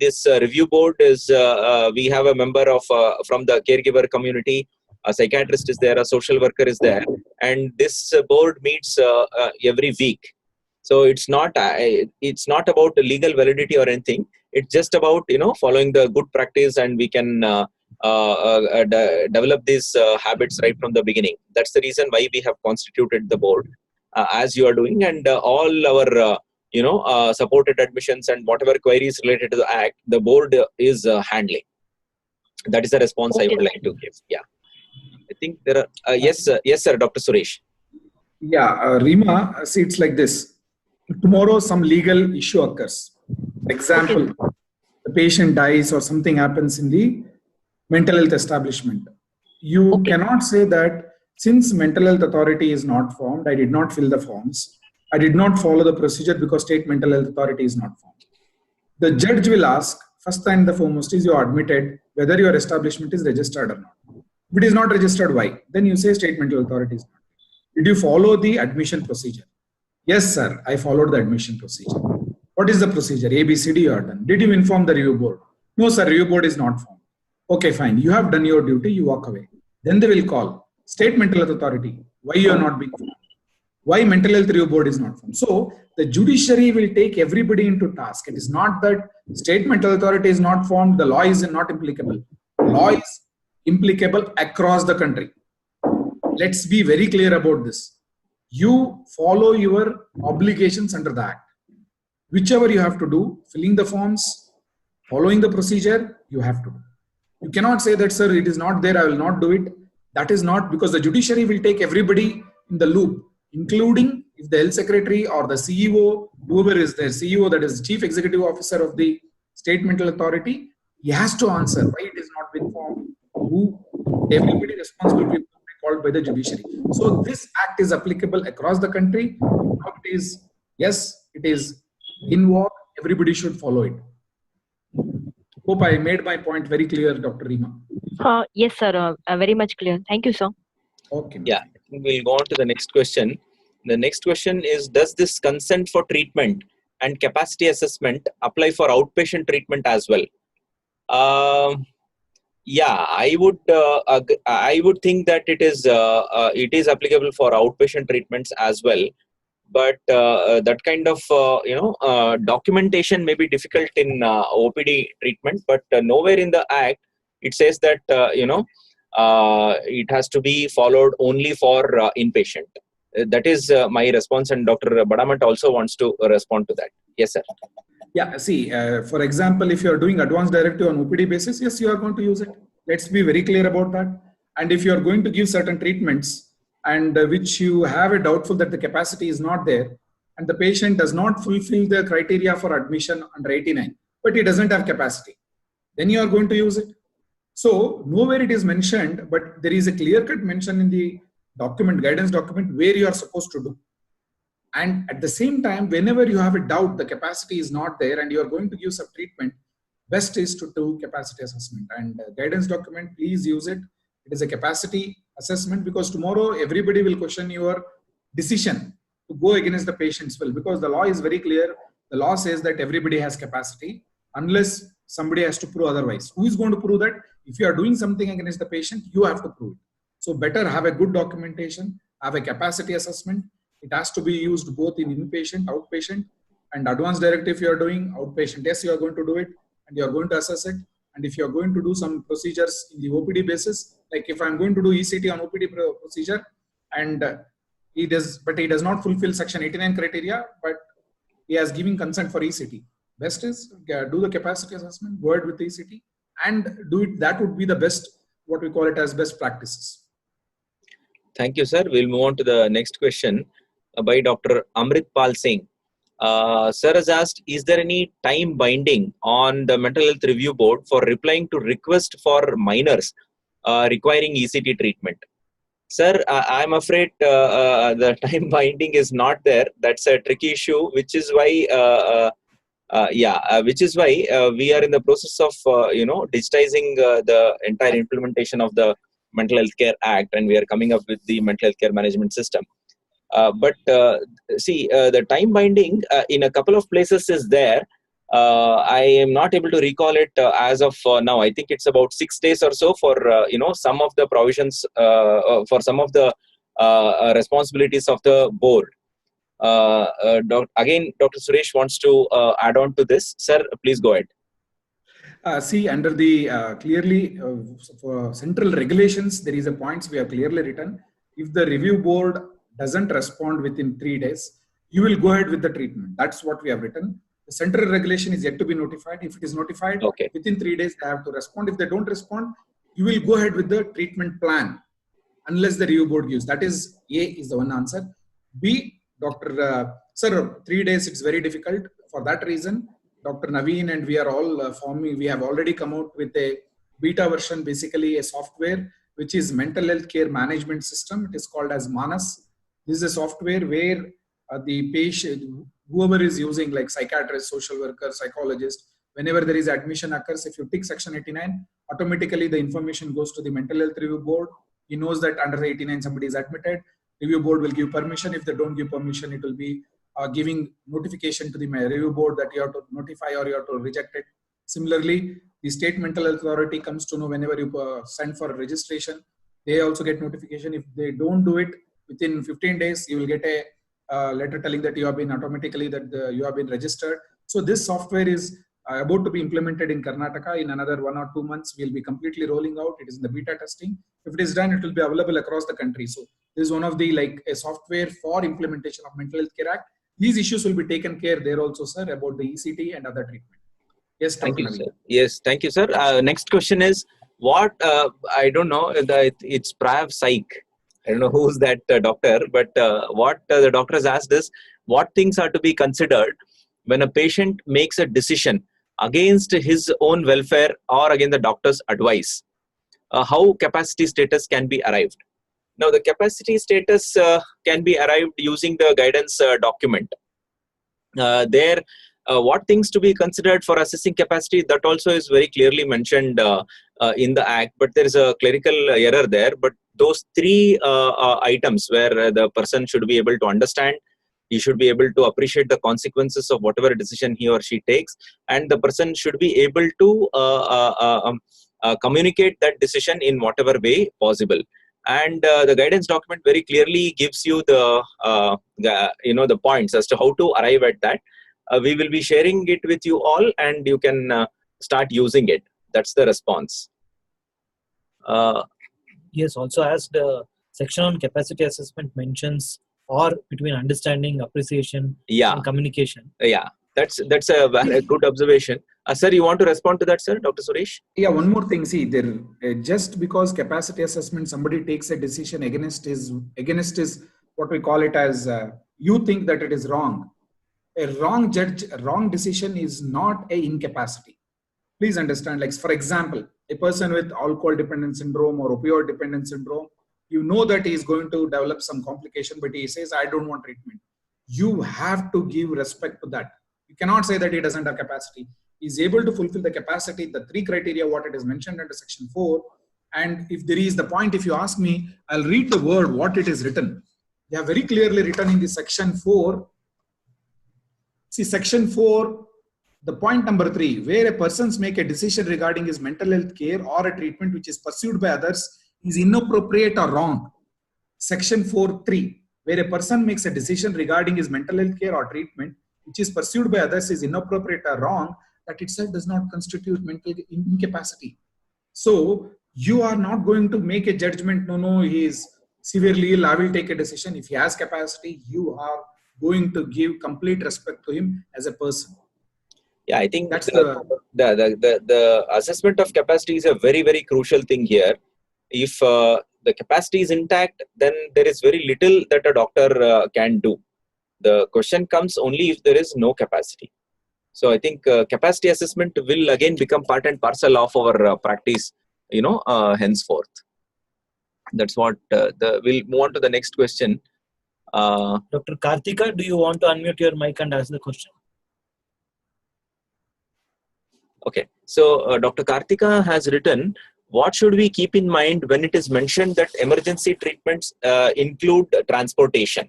this review board is we have a member of from the caregiver community, a psychiatrist is there, a social worker is there, and this board meets every week. So it's not about the legal validity or anything. It's just about following the good practice, and we can develop these habits right from the beginning. That's the reason why we have constituted the board. As you are doing, and all our supported admissions and whatever queries related to the Act, the board is handling. That is the response I would like to give. Yeah, I think there are yes, sir, Dr. Suresh. Yeah, Rima, see, it's like this. Tomorrow, some legal issue occurs. Example, the patient dies or something happens in the mental health establishment. You cannot say that since mental health authority is not formed, I did not fill the forms. I did not follow the procedure because state mental health authority is not formed. The judge will ask, first and the foremost is you are admitted whether your establishment is registered or not. If it is not registered, why? Then you say state mental authority is not. Did you follow the admission procedure? Yes, sir, I followed the admission procedure. What is the procedure? A, B, C, D you are done. Did you inform the review board? No, sir, review board is not formed. Okay, fine. You have done your duty, you walk away. Then they will call state mental health authority. Why you are not being formed? Why mental health review board is not formed? So the judiciary will take everybody into task. It is not that state mental authority is not formed, the law is not applicable. Law is applicable across the country. Let's be very clear about this. You follow your obligations under the Act. Whichever you have to do, filling the forms, following the procedure, you have to do. You cannot say that, sir, it is not there, I will not do it. That is not, because the judiciary will take everybody in the loop, including if the health secretary or the CEO, whoever is there, CEO, that is Chief Executive Officer of the State Mental Authority, he has to answer why it is not been formed, who everybody responsible will be called by the judiciary. So this Act is applicable across the country. Now it is, yes, it is in work, everybody should follow it. Hope I made my point very clear, Dr. Rima. Yes, sir. Very much clear. Thank you, sir. Okay. Yeah, we'll go on to the next question. The next question is, does this consent for treatment and capacity assessment apply for outpatient treatment as well? Yeah, I would think that it is applicable for outpatient treatments as well. But that kind of documentation may be difficult in OPD treatment. But nowhere in the Act it says that it has to be followed only for inpatient. That is my response, and Dr. Badamant also wants to respond to that. Yes, sir. Yeah, see, for example, if you are doing advanced directive on OPD basis, yes, you are going to use it. Let's be very clear about that. And if you are going to give certain treatments and which you have a doubtful that the capacity is not there, and the patient does not fulfill the criteria for admission under 89, but he doesn't have capacity, then you are going to use it. So nowhere it is mentioned, but there is a clear-cut mention in the document, guidance document, where you are supposed to do. And at the same time, whenever you have a doubt, the capacity is not there and you are going to give some treatment, best is to do capacity assessment. And guidance document, please use it. It is a capacity assessment, because tomorrow everybody will question your decision to go against the patient's will, because the law is very clear. The law says that everybody has capacity unless somebody has to prove otherwise. Who is going to prove that? If you are doing something against the patient, you have to prove it. So better have a good documentation, have a capacity assessment. It has to be used both in inpatient, outpatient, and advanced directive. If you are doing outpatient, yes, you are going to do it and you are going to assess it. And if you are going to do some procedures in the OPD basis, like if I'm going to do ECT on OPD procedure and he does not fulfill section 89 criteria, but he has given consent for ECT. Best is do the capacity assessment, go ahead with the ECT and do it. That would be the best, what we call it as best practices. Thank you, sir. We'll move on to the next question by Dr. Amrit Pal Singh. Sir has asked, is there any time binding on the mental health review board for replying to request for minors requiring ECT treatment? Sir, I'm afraid the time binding is not there. That's a tricky issue, which is why we are in the process of digitizing the entire implementation of the Mental Health Care Act, and we are coming up with the mental health care management system. The time binding in a couple of places is there. I am not able to recall it as of now. I think it's about 6 days or so for some of the provisions for some of the responsibilities of the board. Again, Dr. Suresh wants to add on to this. Sir, please go ahead. Under the clearly for central regulations, there is a points we have clearly written. If the review board doesn't respond within 3 days, you will go ahead with the treatment. That's what we have written. The central regulation is yet to be notified. If it is notified, within 3 days, they have to respond. If they don't respond, you will go ahead with the treatment plan unless the review board gives. That is, A is the one answer. B, sir, 3 days, it's very difficult. For that reason, Dr. Naveen and we are all forming, we have already come out with a beta version, basically a software, which is mental health care management system. It is called as Manas. This is a software where the patient, whoever is using, like psychiatrist, social worker, psychologist, whenever there is admission occurs, if you tick section 89, automatically the information goes to the mental health review board. He knows that under 89 somebody is admitted. Review board will give permission. If they don't give permission, it will be giving notification to the review board that you have to notify or you have to reject it. Similarly, the state mental health authority comes to know whenever you send for registration. They also get notification. If they don't do it within 15 days, you will get a letter telling that you have been automatically you have been registered. So this software is about to be implemented in Karnataka. In another 1 or 2 months, we'll be completely rolling out. It is in the beta testing. If it is done, it will be available across the country. So this is one of the a software for implementation of Mental Health Care Act. These issues will be taken care there also, sir, about the ECT and other treatment. Yes, thank you, sir. Yes, thank you, sir. Next question is, what, I don't know, it's Prav Psych. I don't know who's that doctor, but what the doctor has asked is, what things are to be considered when a patient makes a decision against his own welfare or against the doctor's advice? How capacity status can be arrived? Now, the capacity status can be arrived using the guidance document. What things to be considered for assessing capacity, that also is very clearly mentioned in the Act, but there is a clerical error there. But those 3 items where the person should be able to understand, he should be able to appreciate the consequences of whatever decision he or she takes, and the person should be able to communicate that decision in whatever way possible. And the guidance document very clearly gives you the points as to how to arrive at that. We will be sharing it with you all, and you can start using it. That's the response. Yes, also as the section on capacity assessment mentions, or between understanding, appreciation, and communication. Yeah, that's a good observation. Sir, you want to respond to that, sir, Dr. Suresh? Yeah, one more thing. See, there just because capacity assessment, somebody takes a decision against his what we call it as you think that it is wrong. A wrong decision is not a incapacity. Please understand. Like for example, a person with alcohol dependence syndrome or opioid dependence syndrome, you know that he is going to develop some complication, but he says, I don't want treatment. You have to give respect to that. You cannot say that he doesn't have capacity. He is able to fulfill the capacity, the 3 criteria, what it is mentioned under section 4. And if there is the point, if you ask me, I'll read the word, what it is written. they have very clearly written in the section 4. See, section 4, the point number 3, where a person's make a decision regarding his mental health care or a treatment which is pursued by others is inappropriate or wrong. Section 4.3, where a person makes a decision regarding his mental health care or treatment which is pursued by others is inappropriate or wrong, that itself does not constitute mental incapacity. So you are not going to make a judgment, no, he is severely ill, I will take a decision. If he has capacity, you are going to give complete respect to him as a person. Yeah, I think That's the assessment of capacity is a very, very crucial thing here. If the capacity is intact, then there is very little that a doctor can do. The question comes only if there is no capacity. So I think capacity assessment will again become part and parcel of our practice, henceforth. That's what we'll move on to the next question. Dr. Karthika, do you want to unmute your mic and ask the question? Okay, so Dr. Karthika has written, what should we keep in mind when it is mentioned that emergency treatments include transportation?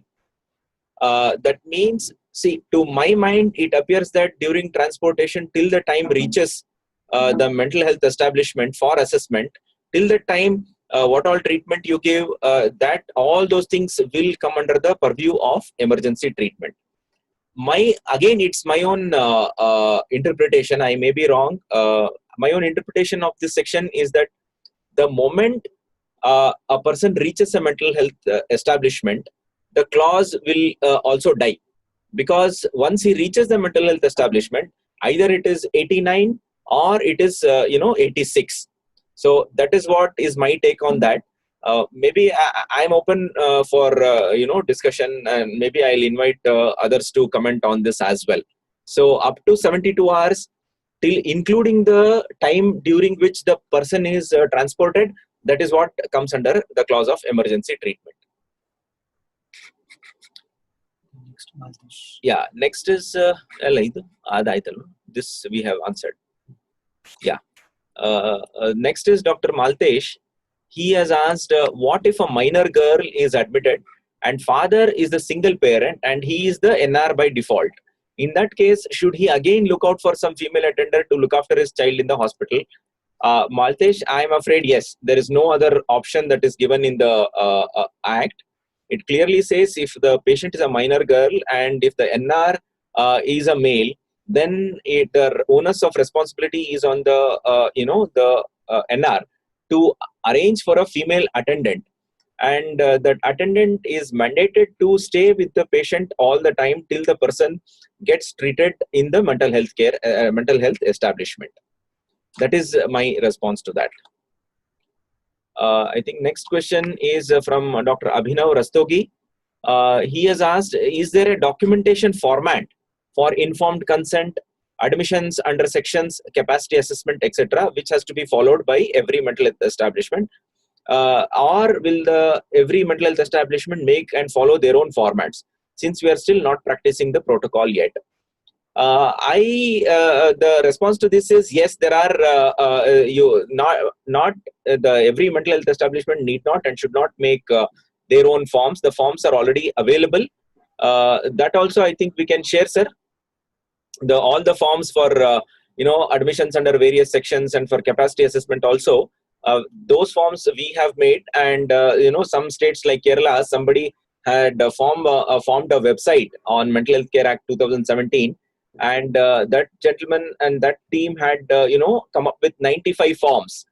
That means, see, to my mind, it appears that during transportation till the time reaches the mental health establishment for assessment, till the time what all treatment you give, that all those things will come under the purview of emergency treatment. It's my own interpretation. I may be wrong. My own interpretation of this section is that the moment a person reaches a mental health establishment, the clause will also die, because once he reaches the mental health establishment, either it is 89 or it is 86. So that is what is my take on that. Maybe I'm open for discussion, and maybe I'll invite others to comment on this as well. So up to 72 hours, till including the time during which the person is transported, that is what comes under the clause of emergency treatment. Yeah, next is this we have answered. Yeah. Next is Dr. Maltesh. He has asked, what if a minor girl is admitted and father is the single parent and he is the NR by default? In that case, should he again look out for some female attendant to look after his child in the hospital? Maltesh, I am afraid yes. There is no other option that is given in the Act. It clearly says if the patient is a minor girl and if the NR is a male, then the onus of responsibility is on the NR to arrange for a female attendant, and that attendant is mandated to stay with the patient all the time till the person gets treated in the mental health establishment. That is my response to that. I think next question is from Dr. Abhinav Rastogi. He has asked, is there a documentation format for informed consent, admissions under sections, capacity assessment, etc., which has to be followed by every mental health establishment? Or will every mental health establishment make and follow their own formats, since we are still not practicing the protocol yet? The response to this is yes. There are every mental health establishment need not and should not make their own forms. The forms are already available. That also I think we can share, sir. All the forms for admissions under various sections and for capacity assessment also. Those forms we have made, and some states like Kerala, somebody had formed a website on Mental Health Care Act 2017. And that gentleman and that team had come up with 95 forms.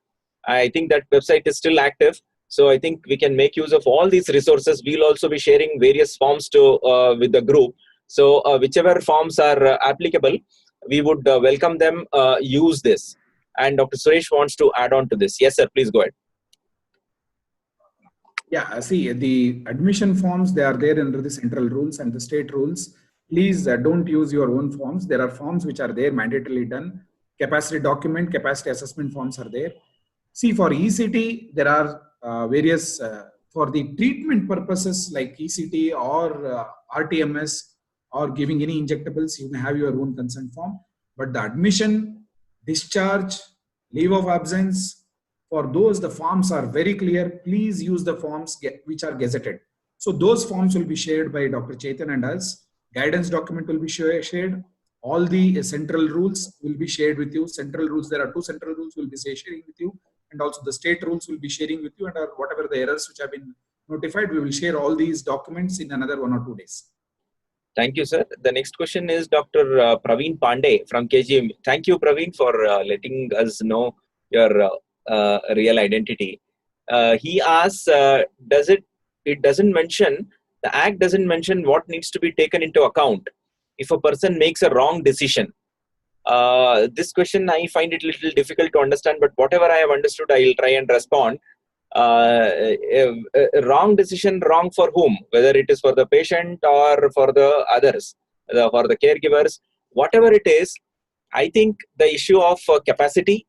I think that website is still active, so I think we can make use of all these resources. We'll also be sharing various forms with the group. So whichever forms are applicable, we would welcome them. Use this. And Dr. Suresh wants to add on to this. Yes, sir. Please go ahead. Yeah, see, the admission forms, they are there under the central rules and the state rules. Please don't use your own forms. There are forms which are there mandatorily done. Capacity document, capacity assessment forms are there. See, for ECT, there are various, for the treatment purposes like ECT or RTMS or giving any injectables, you may have your own consent form. But the admission, discharge, leave of absence, for those, the forms are very clear. Please use the forms which are gazetted. So those forms will be shared by Dr. Chetan and us. Guidance document will be shared. All the central rules will be shared with you. Central rules, there are 2 central rules will be sharing with you, and also the state rules will be sharing with you, and whatever the errors which have been notified, we will share all these documents in another 1 or 2 days. Thank you, sir. The next question is Dr. Praveen Pandey from KGM. Thank you, Praveen, for letting us know your real identity. He asks, it doesn't mention, the Act doesn't mention what needs to be taken into account if a person makes a wrong decision. This question I find it a little difficult to understand, but whatever I have understood, I will try and respond. Wrong decision, wrong for whom? Whether it is for the patient or for the others, for the caregivers, whatever it is, I think the issue of capacity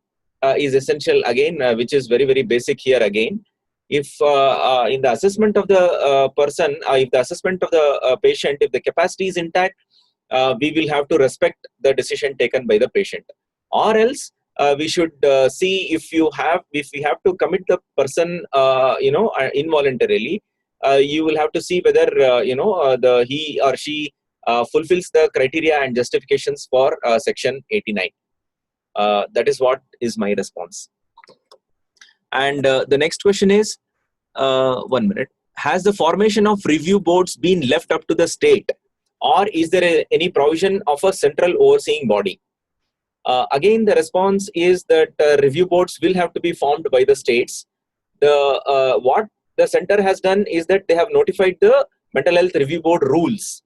is essential again, which is very, very basic here again. If in the assessment of the person, if the assessment of the patient, if the capacity is intact, we will have to respect the decision taken by the patient. Or else, we should see if we have to commit the person, involuntarily, you will have to see whether he or she fulfills the criteria and justifications for Section 89. That is what is my response. And the next question is, 1 minute. Has the formation of review boards been left up to the state, or is there any provision of a central overseeing body? Again, the response is that review boards will have to be formed by the states. What the center has done is that they have notified the mental health review board rules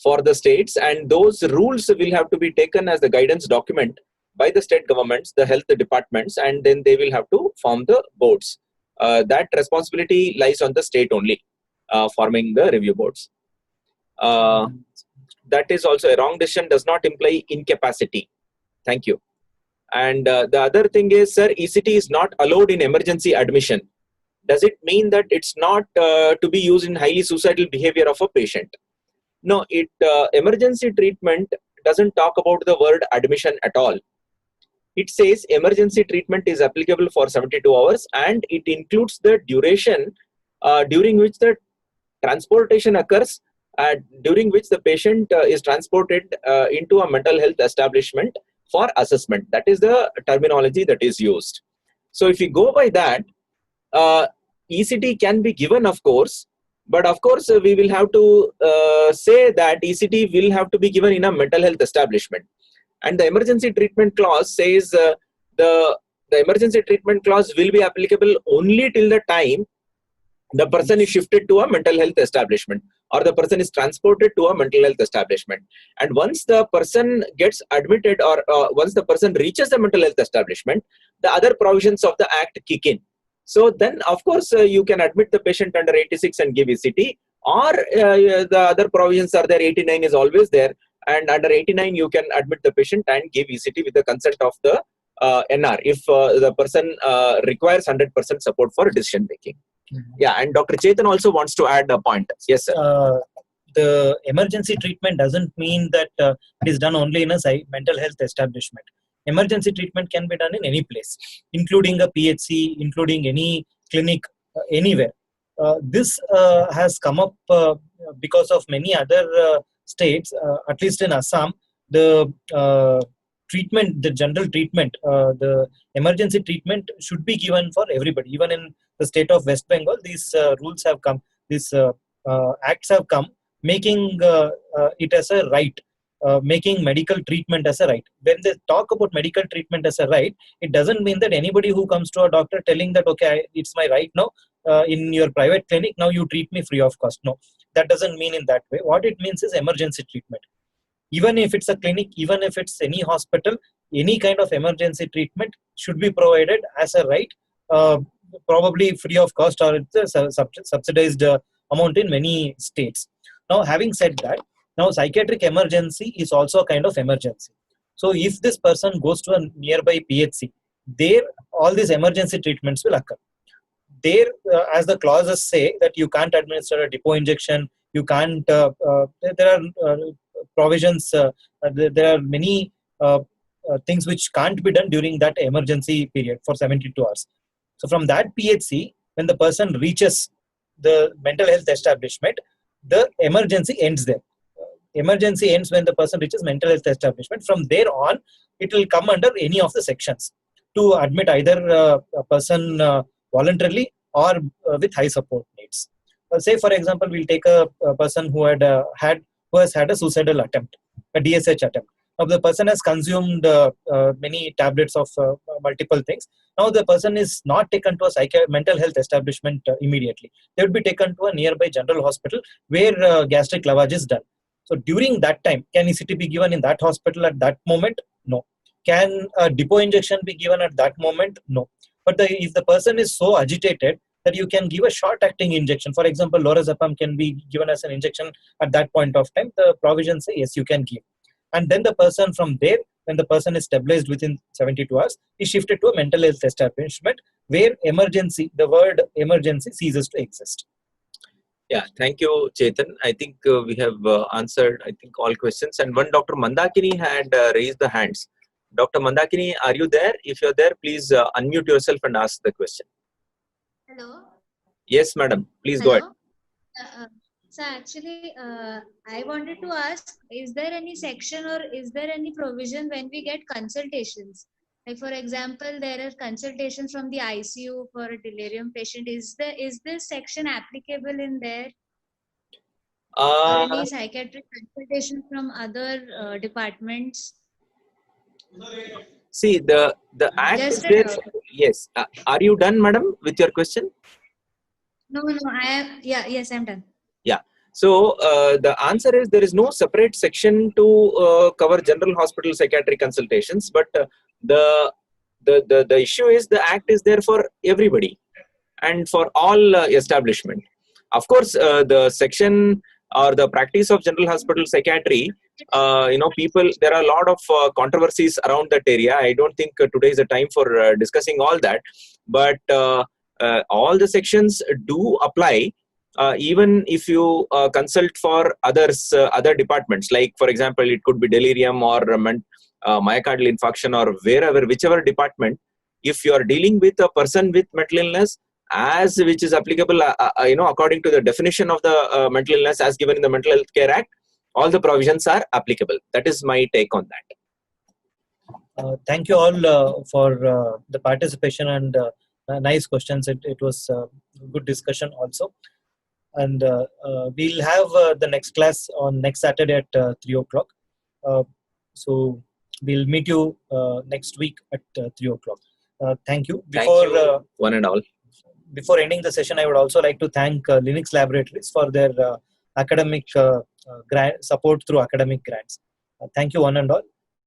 for the states, and those rules will have to be taken as the guidance document by the state governments, the health departments, and then they will have to form the boards. That responsibility lies on the state only, forming the review boards. That is also a wrong decision does not imply incapacity. Thank you. And the other thing is, sir, ECT is not allowed in emergency admission. Does it mean that it's not to be used in highly suicidal behavior of a patient? No, emergency treatment doesn't talk about the word admission at all. It says emergency treatment is applicable for 72 hours and it includes the duration during which the transportation occurs, during which the patient is transported into a mental health establishment for assessment. That is the terminology that is used. So if you go by that, ECT can be given, of course, but of course we will have to say that ECT will have to be given in a mental health establishment. And the emergency treatment clause says the emergency treatment clause will be applicable only till the time the person is shifted to a mental health establishment or the person is transported to a mental health establishment. And once the person gets admitted or once the person reaches the mental health establishment, the other provisions of the Act kick in. So then, of course, you can admit the patient under 86 and give ECT, or the other provisions are there. 89 is always there. And under 89, you can admit the patient and give ECT with the consent of the NR if the person requires 100% support for decision making. Mm-hmm. Yeah, and Dr. Chetan also wants to add a point. Yes, sir. The emergency treatment doesn't mean that it is done only in a mental health establishment. Emergency treatment can be done in any place, including a PHC, including any clinic, anywhere. This has come up because of many other states, at least in Assam, the treatment, the general treatment, the emergency treatment should be given for everybody. Even in the state of West Bengal, these rules have come, these acts have come, making it as a right, making medical treatment as a right. When they talk about medical treatment as a right, it doesn't mean that anybody who comes to a doctor telling that, okay, it's my right now, in your private clinic, now you treat me free of cost. No, that doesn't mean in that way. What it means is emergency treatment. Even if it's a clinic, even if it's any hospital, any kind of emergency treatment should be provided as a right, probably free of cost, or it's a subsidized amount in many states. Now, having said that, now psychiatric emergency is also a kind of emergency. So if this person goes to a nearby PHC, there all these emergency treatments will occur. There, as the clauses say, that you can't administer a depot injection, you can't, there are provisions, there are many things which can't be done during that emergency period for 72 hours. So from that PHC, when the person reaches the mental health establishment, the emergency ends there. Emergency ends when the person reaches mental health establishment. From there on, it will come under any of the sections to admit either a person voluntarily or with high support needs. Say, for example, we'll take a person who has had a suicidal attempt, a DSH attempt. Now, the person has consumed many tablets of multiple things. Now, the person is not taken to a mental health establishment immediately. They would be taken to a nearby general hospital where gastric lavage is done. So, during that time, can ECT be given in that hospital at that moment? No. Can a depot injection be given at that moment? No. But if the person is so agitated that you can give a short-acting injection, for example, lorazepam can be given as an injection at that point of time, the provisions say, yes, you can give. And then the person from there, when the person is stabilized within 72 hours, is shifted to a mental health establishment where the word emergency ceases to exist. Yeah, thank you, Chetan. I think we have answered, all questions. And one Dr. Mandakini had raised the hands. Dr. Mandakini, are you there? If you're there, please unmute yourself and ask the question. Hello. Yes, madam. Please go ahead. So actually, I wanted to ask, is there any section or is there any provision when we get consultations? Like, for example, there are consultations from the ICU for a delirium patient. Is this section applicable in there? Or any psychiatric consultation from other departments? See, the act is there. Yes. Are you done, madam, with your question? No, I am. Yeah, yes, I'm done. Yeah. So the answer is there is no separate section to cover general hospital psychiatric consultations, but the issue is the act is there for everybody and for all establishment. Of course, the section or the practice of general hospital psychiatry, people, there are a lot of controversies around that area. I don't think today is the time for discussing all that, but all the sections do apply. Even if you consult for other departments, like for example, it could be delirium or myocardial infarction or whichever department, if you are dealing with a person with mental illness, which is applicable, according to the definition of the mental illness as given in the Mental Health Care Act, all the provisions are applicable. That is my take on that. Thank you all for the participation and nice questions. It was a good discussion also. And we'll have the next class on next Saturday at 3 o'clock. So we'll meet you next week at 3 o'clock. Thank you. Thank you, one and all. Before ending the session, I would also like to thank Linux Laboratories for their academic support through academic grants. Thank you, one and all.